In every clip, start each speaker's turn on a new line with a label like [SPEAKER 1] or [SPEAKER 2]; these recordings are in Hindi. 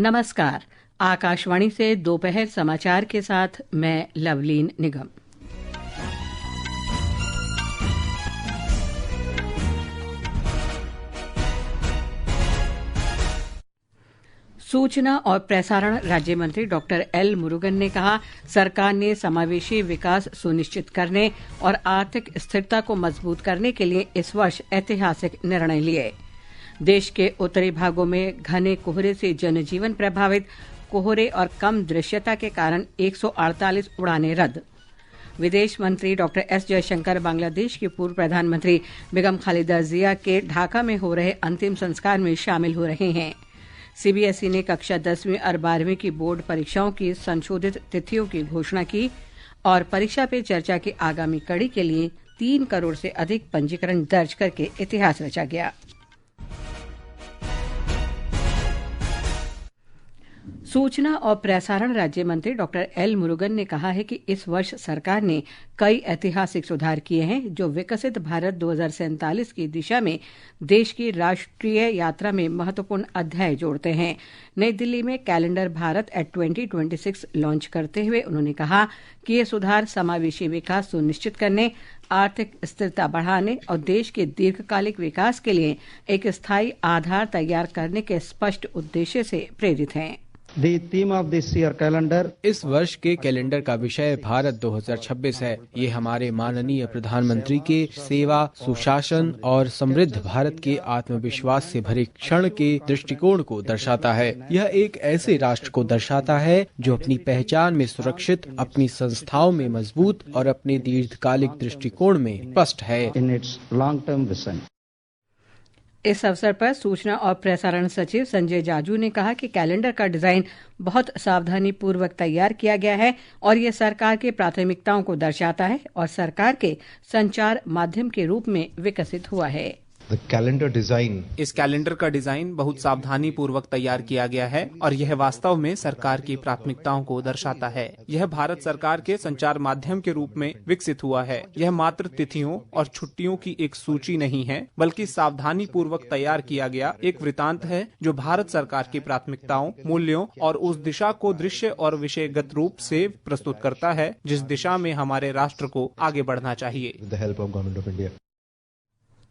[SPEAKER 1] नमस्कार। आकाशवाणी से दोपहर समाचार के साथ मैं लवलीन निगम। सूचना और प्रसारण राज्य मंत्री डॉक्टर एल मुरुगन ने कहा, सरकार ने समावेशी विकास सुनिश्चित करने और आर्थिक स्थिरता को मजबूत करने के लिए इस वर्ष ऐतिहासिक निर्णय लिए। देश के उत्तरी भागों में घने कोहरे से जनजीवन प्रभावित, कोहरे और कम दृश्यता के कारण 148 उड़ानें रद्द। विदेश मंत्री डॉक्टर एस जयशंकर बांग्लादेश की पूर्व प्रधानमंत्री बेगम खालिदा जिया के ढाका में हो रहे अंतिम संस्कार में शामिल हो रहे हैं। सीबीएसई ने कक्षा 10वीं और 12वीं की बोर्ड परीक्षाओं की संशोधित तिथियों की घोषणा की और परीक्षा पे चर्चा की आगामी कड़ी के लिए 3 करोड़ से अधिक पंजीकरण दर्ज करके इतिहास रचा गया। सूचना और प्रसारण राज्य मंत्री डॉक्टर एल मुरुगन ने कहा है कि इस वर्ष सरकार ने कई ऐतिहासिक सुधार किए हैं जो विकसित भारत 2047 की दिशा में देश की राष्ट्रीय यात्रा में महत्वपूर्ण अध्याय जोड़ते हैं। नई दिल्ली में कैलेंडर भारत एट 2026 लॉन्च करते हुए उन्होंने कहा कि ये सुधार समावेशी विकास सुनिश्चित करने, आर्थिक स्थिरता बढ़ाने और देश के दीर्घकालिक विकास के लिए एक स्थायी आधार तैयार करने के स्पष्ट उद्देश्य से प्रेरित हैं।
[SPEAKER 2] The theme of this year calendar
[SPEAKER 3] इस वर्ष के कैलेंडर का विषय भारत 2026 है। ये हमारे माननीय प्रधानमंत्री के सेवा, सुशासन और समृद्ध भारत के आत्मविश्वास से भरे क्षण के दृष्टिकोण को दर्शाता है। यह एक ऐसे राष्ट्र को दर्शाता है जो अपनी पहचान में सुरक्षित, अपनी संस्थाओं में मजबूत और अपने दीर्घकालिक दृष्टिकोण में स्पष्ट है।
[SPEAKER 2] in its long-term vision.
[SPEAKER 1] इस अवसर पर सूचना और प्रसारण सचिव संजय जाजू ने कहा कि कैलेंडर का डिजाइन बहुत सावधानी पूर्वक तैयार किया गया है और ये सरकार की प्राथमिकताओं को दर्शाता है और सरकार के संचार माध्यम के रूप में विकसित हुआ है।
[SPEAKER 4] इस कैलेंडर का डिजाइन बहुत सावधानी पूर्वक तैयार किया गया है और यह वास्तव में सरकार की प्राथमिकताओं को दर्शाता है। यह भारत सरकार के संचार माध्यम के रूप में विकसित हुआ है। यह मात्र तिथियों और छुट्टियों की एक सूची नहीं है, बल्कि सावधानी पूर्वक तैयार किया गया एक वृतांत है जो भारत सरकार की प्राथमिकताओं, मूल्यों और उस दिशा को दृश्य और विषयगत रूप से प्रस्तुत करता है जिस दिशा में हमारे राष्ट्र को आगे बढ़ना चाहिए।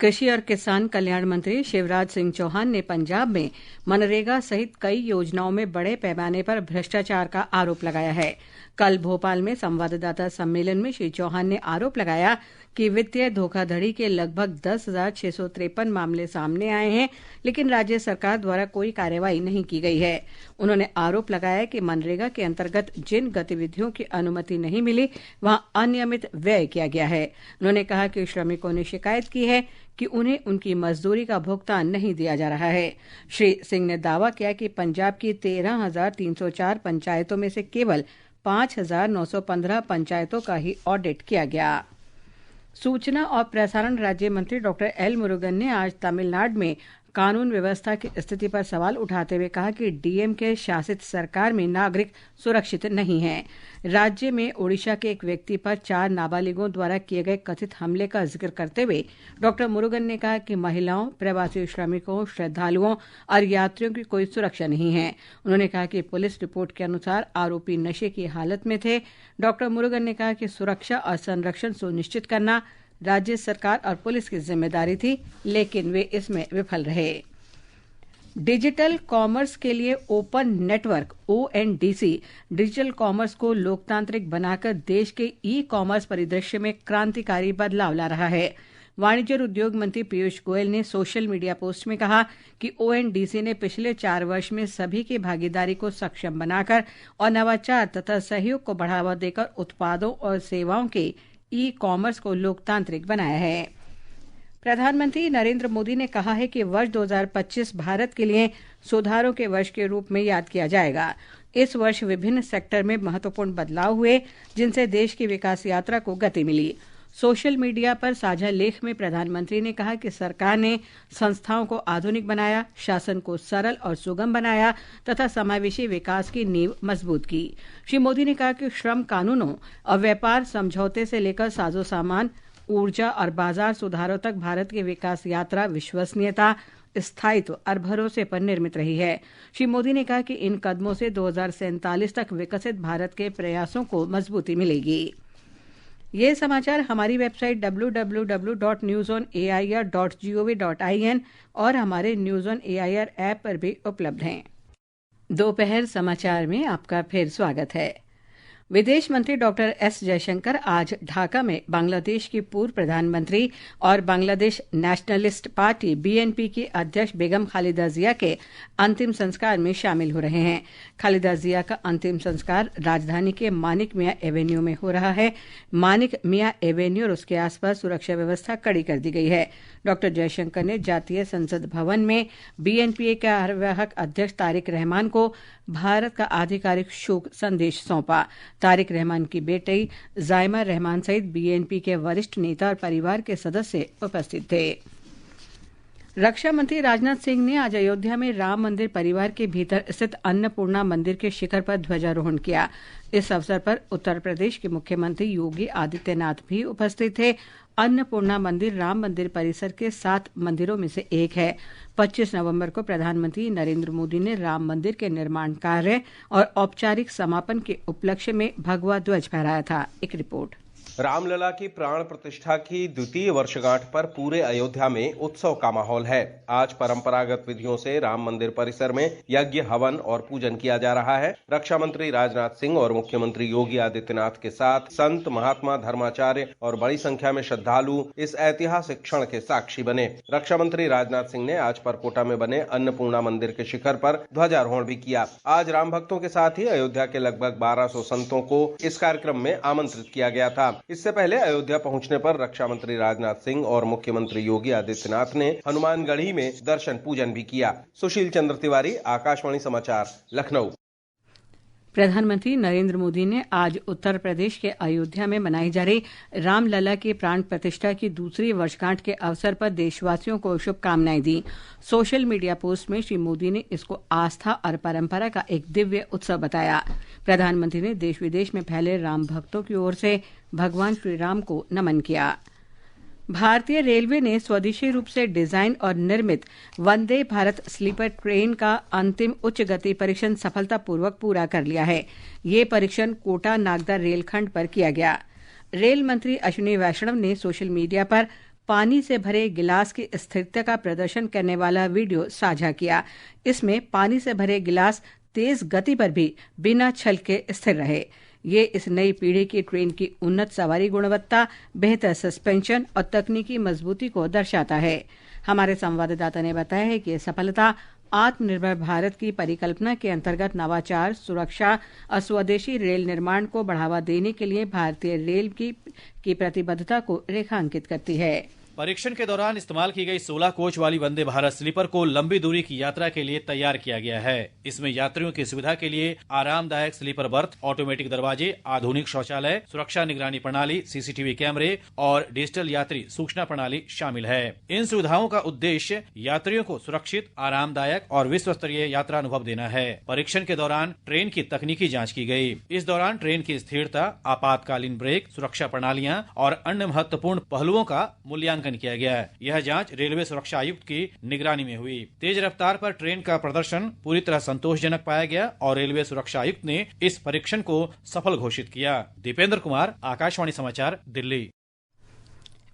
[SPEAKER 1] कृषि और किसान कल्याण मंत्री शिवराज सिंह चौहान ने पंजाब में मनरेगा सहित कई योजनाओं में बड़े पैमाने पर भ्रष्टाचार का आरोप लगाया है। कल भोपाल में संवाददाता सम्मेलन में श्री चौहान ने आरोप लगाया कि वित्तीय धोखाधड़ी के लगभग 10,653 मामले सामने आए हैं, लेकिन राज्य सरकार द्वारा कोई कार्रवाई नहीं की गई है। उन्होंने आरोप लगाया कि मनरेगा के अंतर्गत जिन गतिविधियों की अनुमति नहीं मिली वहां अनियमित व्यय किया गया है। उन्होंने कहा कि श्रमिकों ने शिकायत की है कि उन्हें उनकी मजदूरी का भुगतान नहीं दिया जा रहा है। श्री सिंह ने दावा किया कि पंजाब की 13,304 पंचायतों में से केवल 5,915 पंचायतों का ही ऑडिट किया गया। सूचना और प्रसारण राज्य मंत्री डॉक्टर एल मुरुगन ने आज तमिलनाडु में कानून व्यवस्था की स्थिति पर सवाल उठाते हुए कहा कि डीएमके शासित सरकार में नागरिक सुरक्षित नहीं हैं। राज्य में ओडिशा के एक व्यक्ति पर 4 नाबालिगों द्वारा किए गए कथित हमले का जिक्र करते हुए डॉक्टर मुरुगन ने कहा कि महिलाओं, प्रवासी श्रमिकों, श्रद्धालुओं और यात्रियों की कोई सुरक्षा नहीं है। उन्होंने कहा कि पुलिस रिपोर्ट के अनुसार आरोपी नशे की हालत में थे। डॉक्टर मुरुगन ने कहा कि सुरक्षा और संरक्षण सुनिश्चित करना राज्य सरकार और पुलिस की जिम्मेदारी थी, लेकिन वे इसमें विफल रहे। डिजिटल कॉमर्स के लिए open network ONDC digital commerce को लोकतांत्रिक बनाकर देश के ई कॉमर्स परिदृश्य में क्रांतिकारी बदलाव ला रहा है। वाणिज्य और उद्योग मंत्री पीयूष गोयल ने सोशल मीडिया पोस्ट में कहा कि ओएनडीसी ने पिछले 4 वर्ष में सभी की भागीदारी को सक्षम बनाकर और नवाचार तथा सहयोग को बढ़ावा देकर उत्पादों और सेवाओं के ई कॉमर्स को लोकतांत्रिक बनाया है। प्रधानमंत्री नरेंद्र मोदी ने कहा है कि वर्ष 2025 भारत के लिए सुधारों के वर्ष के रूप में याद किया जाएगा। इस वर्ष विभिन्न सेक्टर में महत्वपूर्ण बदलाव हुए जिनसे देश की विकास यात्रा को गति मिली। सोशल मीडिया पर साझा लेख में प्रधानमंत्री ने कहा कि सरकार ने संस्थाओं को आधुनिक बनाया, शासन को सरल और सुगम बनाया तथा समावेशी विकास की नींव मजबूत की। श्री मोदी ने कहा कि श्रम कानूनों और व्यापार समझौते से लेकर साजो सामान, ऊर्जा और बाजार सुधारों तक भारत की विकास यात्रा विश्वसनीयता, स्थायित्व और भरोसे पर निर्मित रही है। श्री मोदी ने कहा कि इन कदमों से 2047 तक विकसित भारत के प्रयासों को मजबूती मिलेगी। ये समाचार हमारी वेबसाइट www.newsonair.gov.in और हमारे न्यूज़ ऑन एआईआर ऐप पर भी उपलब्ध हैं। दोपहर समाचार में आपका फिर स्वागत है। विदेश मंत्री डॉक्टर एस जयशंकर आज ढाका में बांग्लादेश की पूर्व प्रधानमंत्री और बांग्लादेश नेशनलिस्ट पार्टी बीएनपी की अध्यक्ष बेगम खालिदा जिया के अंतिम संस्कार में शामिल हो रहे हैं। खालिदा जिया का अंतिम संस्कार राजधानी के मानिक मियां एवेन्यू में हो रहा है। मानिक मियां एवेन्यू और उसके आसपास सुरक्षा व्यवस्था कड़ी कर दी गई है। डॉक्टर जयशंकर ने जातीय संसद भवन में बीएनपी के कार्यवाहक अध्यक्ष तारिक रहमान को भारत का आधिकारिक शोक संदेश सौंपा। तारिक रहमान की बेटी जायमा रहमान सहित बीएनपी के वरिष्ठ नेता और परिवार के सदस्य उपस्थित थे। रक्षा मंत्री राजनाथ सिंह ने आज अयोध्या में राम मंदिर परिवार के भीतर स्थित अन्नपूर्णा मंदिर के शिखर पर ध्वजारोहण किया। इस अवसर पर उत्तर प्रदेश के मुख्यमंत्री योगी आदित्यनाथ भी उपस्थित थे। अन्नपूर्णा मंदिर राम मंदिर परिसर के 7 मंदिरों में से एक है। 25 नवंबर को प्रधानमंत्री नरेंद्र मोदी ने राम मंदिर के निर्माण कार्य और औपचारिक समापन के उपलक्ष्य में भगवा ध्वज फहराया था। एक रिपोर्ट।
[SPEAKER 5] रामलला की प्राण प्रतिष्ठा की द्वितीय वर्षगांठ पर पूरे अयोध्या में उत्सव का माहौल है। आज परंपरागत विधियों से राम मंदिर परिसर में यज्ञ, हवन और पूजन किया जा रहा है। रक्षा मंत्री राजनाथ सिंह और मुख्यमंत्री योगी आदित्यनाथ के साथ संत, महात्मा, धर्माचार्य और बड़ी संख्या में श्रद्धालु इस ऐतिहासिक क्षण के साक्षी बने। रक्षा मंत्री राजनाथ सिंह ने आज परकोटा में बने अन्नपूर्णा मंदिर के शिखर पर ध्वजारोहण भी किया। आज राम भक्तों के साथ ही अयोध्या के लगभग 1200 संतों को इस कार्यक्रम में आमंत्रित किया गया था। इससे पहले अयोध्या पहुंचने पर रक्षा मंत्री राजनाथ सिंह और मुख्यमंत्री योगी आदित्यनाथ ने हनुमानगढ़ी में दर्शन पूजन भी किया। सुशील चंद्र तिवारी, आकाशवाणी समाचार, लखनऊ।
[SPEAKER 1] प्रधानमंत्री नरेंद्र मोदी ने आज उत्तर प्रदेश के अयोध्या में मनाई जा रही रामलला की प्राण प्रतिष्ठा की दूसरी वर्षगांठ के अवसर पर देशवासियों को शुभकामनाएं दी। सोशल मीडिया पोस्ट में श्री मोदी ने इसको आस्था और परंपरा का एक दिव्य उत्सव बताया। प्रधानमंत्री ने देश विदेश में फैले राम भक्तों की ओर से भगवान श्री राम को नमन किया। भारतीय रेलवे ने स्वदेशी रूप से डिजाइन और निर्मित वंदे भारत स्लीपर ट्रेन का अंतिम उच्च गति परीक्षण सफलतापूर्वक पूरा कर लिया है। ये परीक्षण कोटा नागदा रेलखंड पर किया गया। रेल मंत्री अश्विनी वैष्णव ने सोशल मीडिया पर पानी से भरे गिलास की स्थिरता का प्रदर्शन करने वाला वीडियो साझा किया। इसमें पानी से भरे गिलास तेज गति पर भी बिना छलके स्थिर रहे। ये इस नई पीढ़ी की ट्रेन की उन्नत सवारी गुणवत्ता, बेहतर सस्पेंशन और तकनीकी मजबूती को दर्शाता है। हमारे संवाददाता ने बताया है कि यह सफलता आत्मनिर्भर भारत की परिकल्पना के अंतर्गत नवाचार, सुरक्षा और स्वदेशी रेल निर्माण को बढ़ावा देने के लिए भारतीय रेल की प्रतिबद्धता को रेखांकित करती है।
[SPEAKER 6] परीक्षण के दौरान इस्तेमाल की गई 16 कोच वाली वंदे भारत स्लीपर को लंबी दूरी की यात्रा के लिए तैयार किया गया है। इसमें यात्रियों की सुविधा के लिए आरामदायक स्लीपर बर्थ, ऑटोमेटिक दरवाजे, आधुनिक शौचालय, सुरक्षा निगरानी प्रणाली, सीसीटीवी कैमरे और डिजिटल यात्री सूचना प्रणाली शामिल है। इन सुविधाओं का उद्देश्य यात्रियों को सुरक्षित, आरामदायक और विश्व स्तरीय यात्रा अनुभव देना है। परीक्षण के दौरान ट्रेन की तकनीकी जाँच की गयी। इस दौरान ट्रेन की स्थिरता, आपातकालीन ब्रेक, सुरक्षा प्रणालियाँ और अन्य महत्वपूर्ण पहलुओं का मूल्यांकन किया गया। यह जांच रेलवे सुरक्षा आयुक्त की निगरानी में हुई। तेज रफ्तार पर ट्रेन का प्रदर्शन पूरी तरह संतोषजनक पाया गया और रेलवे सुरक्षा आयुक्त ने इस परीक्षण को सफल घोषित किया। दीपेंद्र कुमार, आकाशवाणी समाचार, दिल्ली।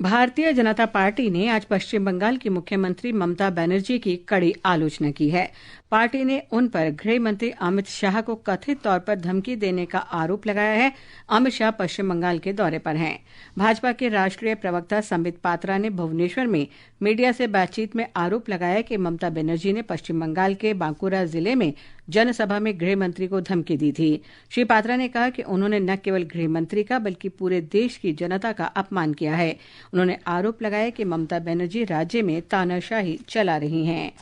[SPEAKER 1] भारतीय जनता पार्टी ने आज पश्चिम बंगाल की मुख्यमंत्री ममता बनर्जी की कड़ी आलोचना की है। पार्टी ने उन पर गृह मंत्री अमित शाह को कथित तौर पर धमकी देने का आरोप लगाया है। अमित शाह पश्चिम बंगाल के दौरे पर हैं। भाजपा के राष्ट्रीय प्रवक्ता संबित पात्रा ने भुवनेश्वर में मीडिया से बातचीत में आरोप लगाया कि ममता बनर्जी ने पश्चिम बंगाल के बांकुरा जिले में जनसभा में गृह मंत्री को धमकी दी थी। श्री पात्रा ने कहा कि उन्होंने न केवल गृह मंत्री का बल्कि पूरे देश की जनता का अपमान किया है। उन्होंने आरोप लगाया कि ममता बनर्जी राज्य में तानाशाही चला रही हैं।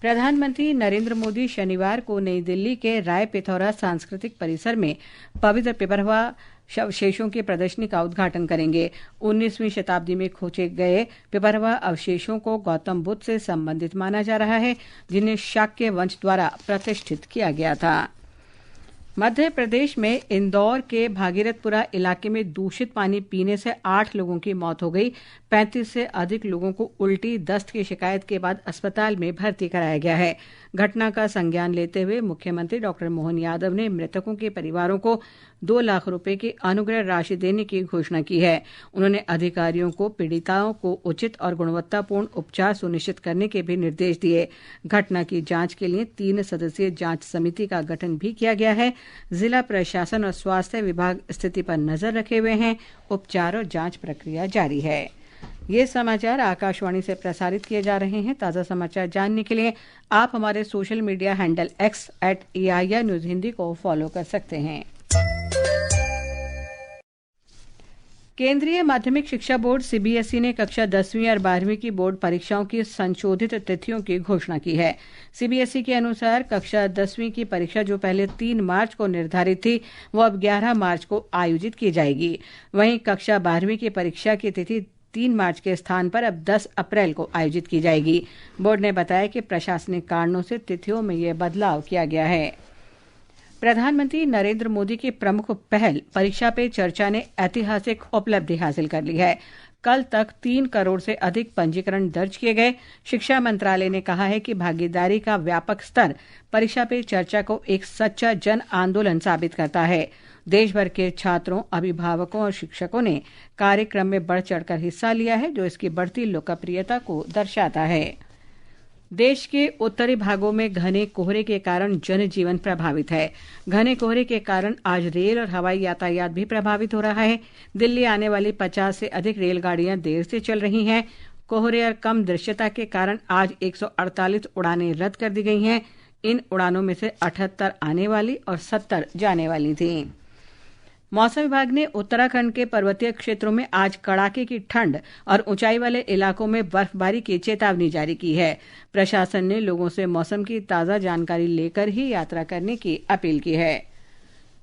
[SPEAKER 1] प्रधानमंत्री नरेंद्र मोदी शनिवार को नई दिल्ली के राय पिथौरा सांस्कृतिक परिसर में पवित्र पिपरवा अवशेषों की प्रदर्शनी का उद्घाटन करेंगे। 19वीं शताब्दी में खोजे गए पिपरवा अवशेषों को गौतम बुद्ध से संबंधित माना जा रहा है, जिन्हें शाक्य वंश द्वारा प्रतिष्ठित किया गया था। मध्य प्रदेश में इंदौर के भागीरथपुरा इलाके में दूषित पानी पीने से 8 लोगों की मौत हो गई। 35 से अधिक लोगों को उल्टी दस्त की शिकायत के बाद अस्पताल में भर्ती कराया गया है। घटना का संज्ञान लेते हुए मुख्यमंत्री डॉक्टर मोहन यादव ने मृतकों के परिवारों को 2 लाख रुपए की अनुग्रह राशि देने की घोषणा की है। उन्होंने अधिकारियों को पीड़िताओं को उचित और गुणवत्तापूर्ण उपचार सुनिश्चित करने के भी निर्देश दिए। घटना की जांच के लिए 3 सदस्यीय जांच समिति का गठन भी किया गया है। जिला प्रशासन और स्वास्थ्य विभाग स्थिति पर नजर रखे हुए हैं। उपचार और जांच प्रक्रिया जारी है। ये समाचार आकाशवाणी से प्रसारित किए जा रहे हैं। ताज़ा समाचार जानने के लिए आप हमारे social media handle X @AIR news Hindi को फॉलो कर सकते हैं। केंद्रीय माध्यमिक शिक्षा बोर्ड CBSE ने कक्षा 10वीं और 12वीं की बोर्ड परीक्षाओं की संशोधित तिथियों की घोषणा की है। CBSE के अनुसार कक्षा 10वीं की परीक्षा जो पहले 3 मार्च को निर्धारित थी, वो अब 11 मार्च को आयोजित की जाएगी। वहीं कक्षा 12वीं की परीक्षा की तिथि 3 मार्च के स्थान पर अब 10 अप्रैल को आयोजित की जाएगी। बोर्ड ने बताया कि प्रशासनिक कारणों से तिथियों में यह बदलाव किया गया है। प्रधानमंत्री नरेंद्र मोदी की प्रमुख पहल परीक्षा पे चर्चा ने ऐतिहासिक उपलब्धि हासिल कर ली है। कल तक 3 करोड़ से अधिक पंजीकरण दर्ज किए गए। शिक्षा मंत्रालय ने कहा है कि भागीदारी का व्यापक स्तर परीक्षा पे चर्चा को एक सच्चा जन आंदोलन साबित करता है। देश भर के छात्रों, अभिभावकों और शिक्षकों ने कार्यक्रम में बढ़ चढ़कर हिस्सा लिया है, जो इसकी बढ़ती लोकप्रियता को दर्शाता है। देश के उत्तरी भागों में घने कोहरे के कारण जनजीवन प्रभावित है। घने कोहरे के कारण आज रेल और हवाई यातायात भी प्रभावित हो रहा है। दिल्ली आने वाली 50 से अधिक रेलगाड़ियां देर से चल रही हैं। कोहरे और कम दृश्यता के कारण आज 148 उड़ानें रद्द कर दी गई हैं। इन उड़ानों में से 78 आने वाली और 70 जाने वाली थीं। मौसम विभाग ने उत्तराखंड के पर्वतीय क्षेत्रों में आज कड़ाके की ठंड और ऊंचाई वाले इलाकों में बर्फबारी की चेतावनी जारी की है। प्रशासन ने लोगों से मौसम की ताज़ा जानकारी लेकर ही यात्रा करने की अपील की है।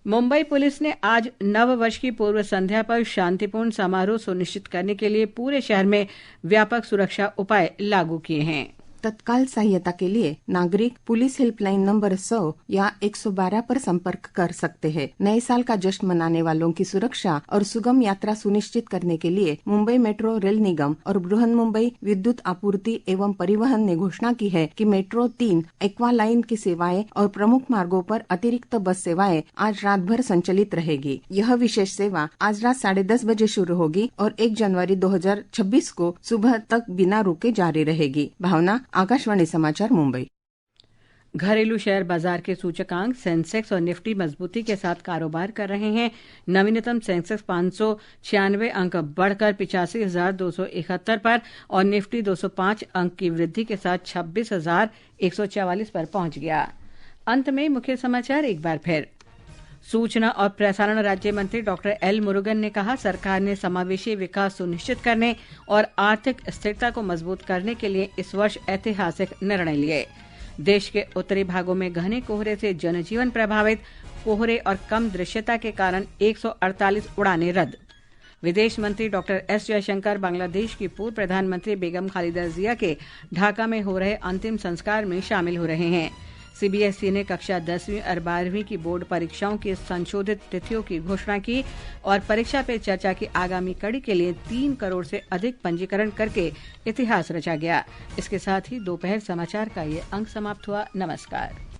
[SPEAKER 1] मुंबई पुलिस ने आज नव वर्ष की पूर्व संध्या पर शांतिपूर्ण समारोह सुनिश्चित करने के लिए पूरे शहर में व्यापक सुरक्षा उपाय लागू किए हैं।
[SPEAKER 7] तत्काल सहायता के लिए नागरिक पुलिस हेल्पलाइन नंबर 100 या 112 पर संपर्क कर सकते हैं। नए साल का जश्न मनाने वालों की सुरक्षा और सुगम यात्रा सुनिश्चित करने के लिए मुंबई मेट्रो रेल निगम और बृहन मुंबई विद्युत आपूर्ति एवं परिवहन ने घोषणा की है कि मेट्रो 3 एक्वा लाइन की सेवाएं और प्रमुख मार्गों पर अतिरिक्त बस सेवाएं आज रात भर संचालित रहेगी। यह विशेष सेवा आज रात 10:30 बजे शुरू होगी और 1 जनवरी 2026 को सुबह तक बिना रुके जारी रहेगी। भावना, आकाशवाणी समाचार, मुंबई।
[SPEAKER 1] घरेलू शेयर बाजार के सूचकांक सेंसेक्स और निफ्टी मजबूती के साथ कारोबार कर रहे हैं। नवीनतम सेंसेक्स 596 अंक बढ़कर 85,271 पर और निफ्टी 205 अंक की वृद्धि के साथ 26,144 पर पहुंच गया। अंत में मुख्य समाचार एक बार फिर। सूचना और प्रसारण राज्य मंत्री डॉक्टर एल मुरुगन ने कहा, सरकार ने समावेशी विकास सुनिश्चित करने और आर्थिक स्थिरता को मजबूत करने के लिए इस वर्ष ऐतिहासिक निर्णय लिए। देश के उत्तरी भागों में घने कोहरे से जनजीवन प्रभावित। कोहरे और कम दृश्यता के कारण 148 उड़ानें रद्द। विदेश मंत्री डॉक्टर एस जयशंकर बांग्लादेश की पूर्व प्रधानमंत्री बेगम खालिदा जिया के ढाका में हो रहे अंतिम संस्कार में शामिल हो रहे हैं। CBSE ने कक्षा 10वीं और 12वीं की बोर्ड परीक्षाओं की संशोधित तिथियों की घोषणा की और परीक्षा पे चर्चा की आगामी कड़ी के लिए 3 करोड़ से अधिक पंजीकरण करके इतिहास रचा गया। इसके साथ ही दोपहर समाचार का ये अंक समाप्त हुआ। नमस्कार।